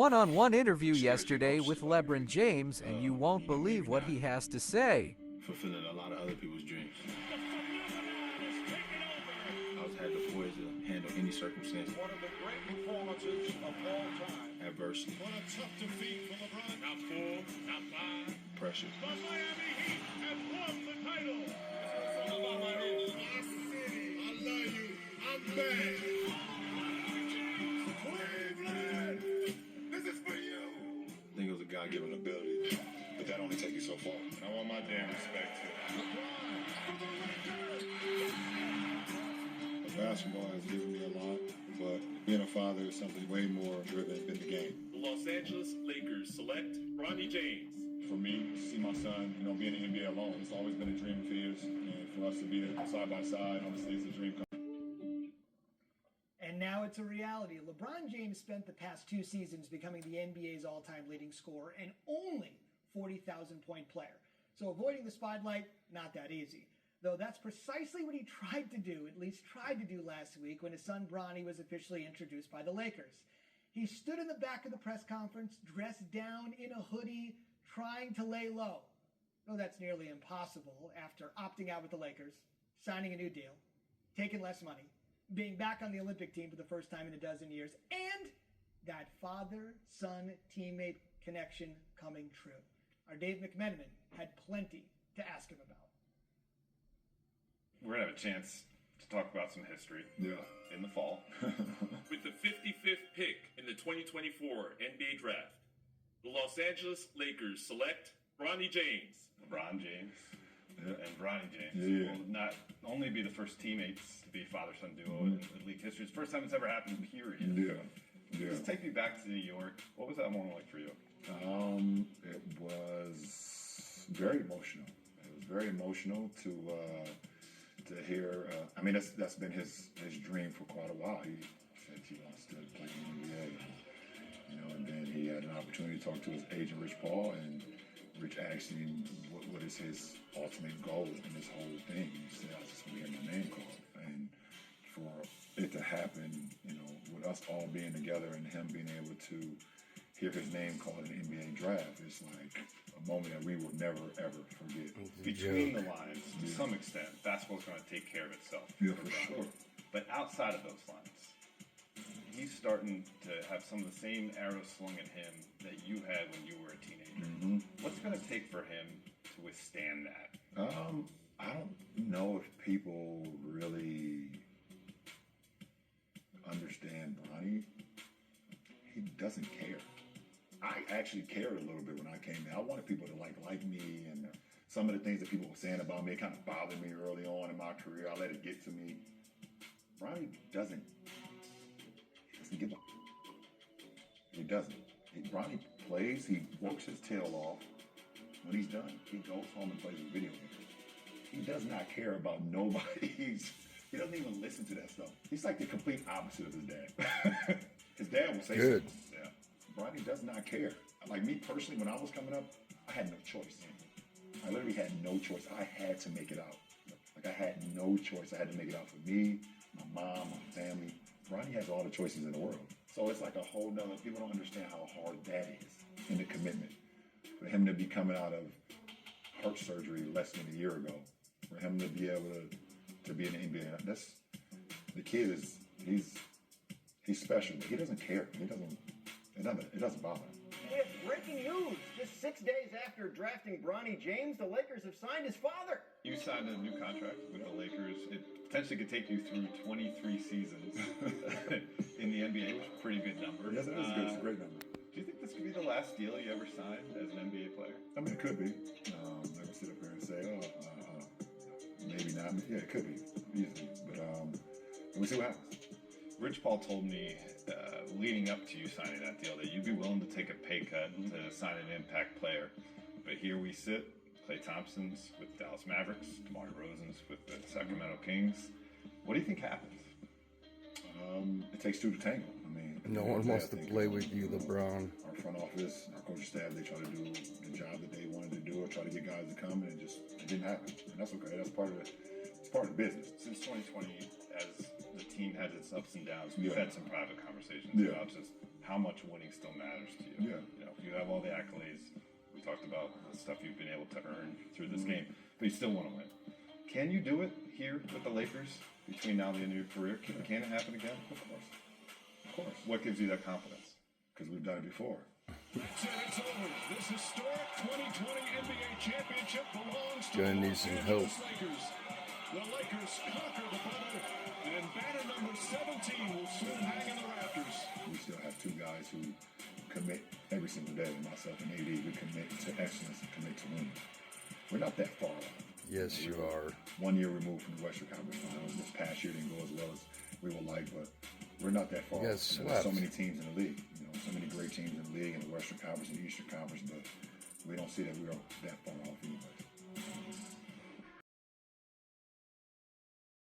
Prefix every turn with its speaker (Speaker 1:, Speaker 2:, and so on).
Speaker 1: One-on-one interview yesterday with LeBron James, and you won't believe what he has to say.
Speaker 2: Fulfilling a lot of other people's dreams. I was had the poise to handle any circumstance.
Speaker 3: One of the great performances of all time.
Speaker 2: Adversity.
Speaker 3: What a tough defeat for LeBron. Not 4, not 5.
Speaker 2: Pressure.
Speaker 3: The Miami Heat have won the title. It's all about Miami. My city. I love you. I'm back. Cleveland. This is for you.
Speaker 2: I think it was a God-given ability, but that only takes you so far.
Speaker 3: And I want my damn respect too.
Speaker 4: Basketball has given me a lot, but being a father is something way more driven than the game.
Speaker 5: The Los Angeles Lakers select Bronny James.
Speaker 4: For me, to see my son, be in the NBA alone, it's always been a dream of his, and for us to be side by side, obviously it's a dream come.
Speaker 6: And now it's a reality. LeBron James spent the past 2 seasons becoming the NBA's all-time leading scorer and only 40,000-point player. So avoiding the spotlight, not that easy. Though that's precisely what he tried to do, at least tried to do last week when his son Bronny was officially introduced by the Lakers. He stood in the back of the press conference, dressed down in a hoodie, trying to lay low. Though that's nearly impossible after opting out with the Lakers, signing a new deal, taking less money, being back on the Olympic team for the first time in a dozen years, and that father-son teammate connection coming true. Our Dave McMenamin had plenty to ask him about.
Speaker 5: We're going to have a chance to talk about some history in the fall. With the 55th pick in the 2024 NBA Draft, the Los Angeles Lakers select Bronny James. LeBron James and Bronny James will not only be the first teammates to be father-son duo in league history. It's the first time it's ever happened, period. Just take me back to New York. What was that moment like for you?
Speaker 4: It was very emotional. It was very emotional to hear. That's been his dream for quite a while. He said he wants to play in the NBA, and then he had an opportunity to talk to his agent, Rich Paul, and Rich asked him what is his ultimate goal in this whole thing. He said, "I just want to hear my name called," and for it to happen, with us all being together and him being able to hear his name called in the NBA draft, it's like a moment that we will never, ever forget.
Speaker 5: Between the lines, to some extent, basketball's going to take care of itself.
Speaker 4: Yeah, for sure.
Speaker 5: But outside of those lines, he's starting to have some of the same arrows slung at him that you had when you were a teenager.
Speaker 4: Mm-hmm.
Speaker 5: What's it going to take for him to withstand that?
Speaker 4: I don't know if people really understand Bronny. He doesn't care. I actually cared a little bit when I came in. I wanted people to like me, and some of the things that people were saying about me, it kind of bothered me early on in my career. I let it get to me. Bronny doesn't give a. He doesn't. Bronny plays. He works his tail off. When he's done, he goes home and plays a video game. He does not care about nobody. He doesn't even listen to that stuff. He's like the complete opposite of his dad. His dad will say
Speaker 7: Good.
Speaker 4: something. Yeah. Bronny does not care. Like me personally, when I was coming up, I had no choice. I literally had no choice. I had to make it out. Like I had no choice. I had to make it out for me, my mom, my family. Bronny has all the choices in the world. So it's like a whole nother, people don't understand how hard that is and the commitment. For him to be coming out of heart surgery less than a year ago, for him to be able to be in the NBA, that's, the kid is, he's special, but he doesn't care. It doesn't bother him.
Speaker 8: It's breaking news. Just 6 days after drafting Bronny James, the Lakers have signed his father.
Speaker 5: You signed a new contract with the Lakers. It potentially could take you through 23 seasons in the NBA, which is a pretty good number.
Speaker 4: Yes, it is good. It's a great number.
Speaker 5: Do you think this could be the last deal you ever signed as an NBA player?
Speaker 4: I mean, it could be. I can sit up here and say, maybe not. Yeah, it could be, easily. But we'll see what happens.
Speaker 5: Rich Paul told me leading up to you signing that deal that you'd be willing to take a pay cut to sign an impact player. But here we sit, Klay Thompson's with the Dallas Mavericks, DeMar DeRozan's with the Sacramento Kings. What do you think happens?
Speaker 4: It takes two to tango. I mean,
Speaker 7: No one wants to play with you, LeBron.
Speaker 4: Our front office, our coaching staff, they try to do the job that they wanted to do, or try to get guys to come, and it didn't happen. And that's okay. That's part of it. It's part of the business.
Speaker 5: Since 2020, as the team has its ups and downs, we've had some private conversations
Speaker 4: Yeah.
Speaker 5: about just how much winning still matters to you.
Speaker 4: Yeah.
Speaker 5: You know, you have all the accolades. We talked about the stuff you've been able to earn through this game, but you still want to win. Can you do it here with the Lakers between now and the end of your career? Can it happen again?
Speaker 4: Of course. Of course.
Speaker 5: What gives you that confidence?
Speaker 4: Because we've done it before.
Speaker 3: That's it. It's over. This historic 2020 NBA championship belongs to
Speaker 7: Gonna
Speaker 3: the
Speaker 7: need
Speaker 3: Los
Speaker 7: some
Speaker 3: Angeles
Speaker 7: help.
Speaker 3: Lakers. The Lakers conquer the banner, and banner number 17 will soon hang in the rafters.
Speaker 4: We still have two guys who commit every single day, myself and AD, who commit to excellence and commit to winning. We're not that far off.
Speaker 7: Yes, you are.
Speaker 4: 1 year removed from the Western Conference Finals. This past year didn't go as well as we would like, but we're not that far
Speaker 7: You got
Speaker 4: off. You know, there's so
Speaker 7: swept.
Speaker 4: many teams in the league. You know, so many great teams in the league in the Western Conference and the Eastern Conference, but we don't see that we are that far off anyway.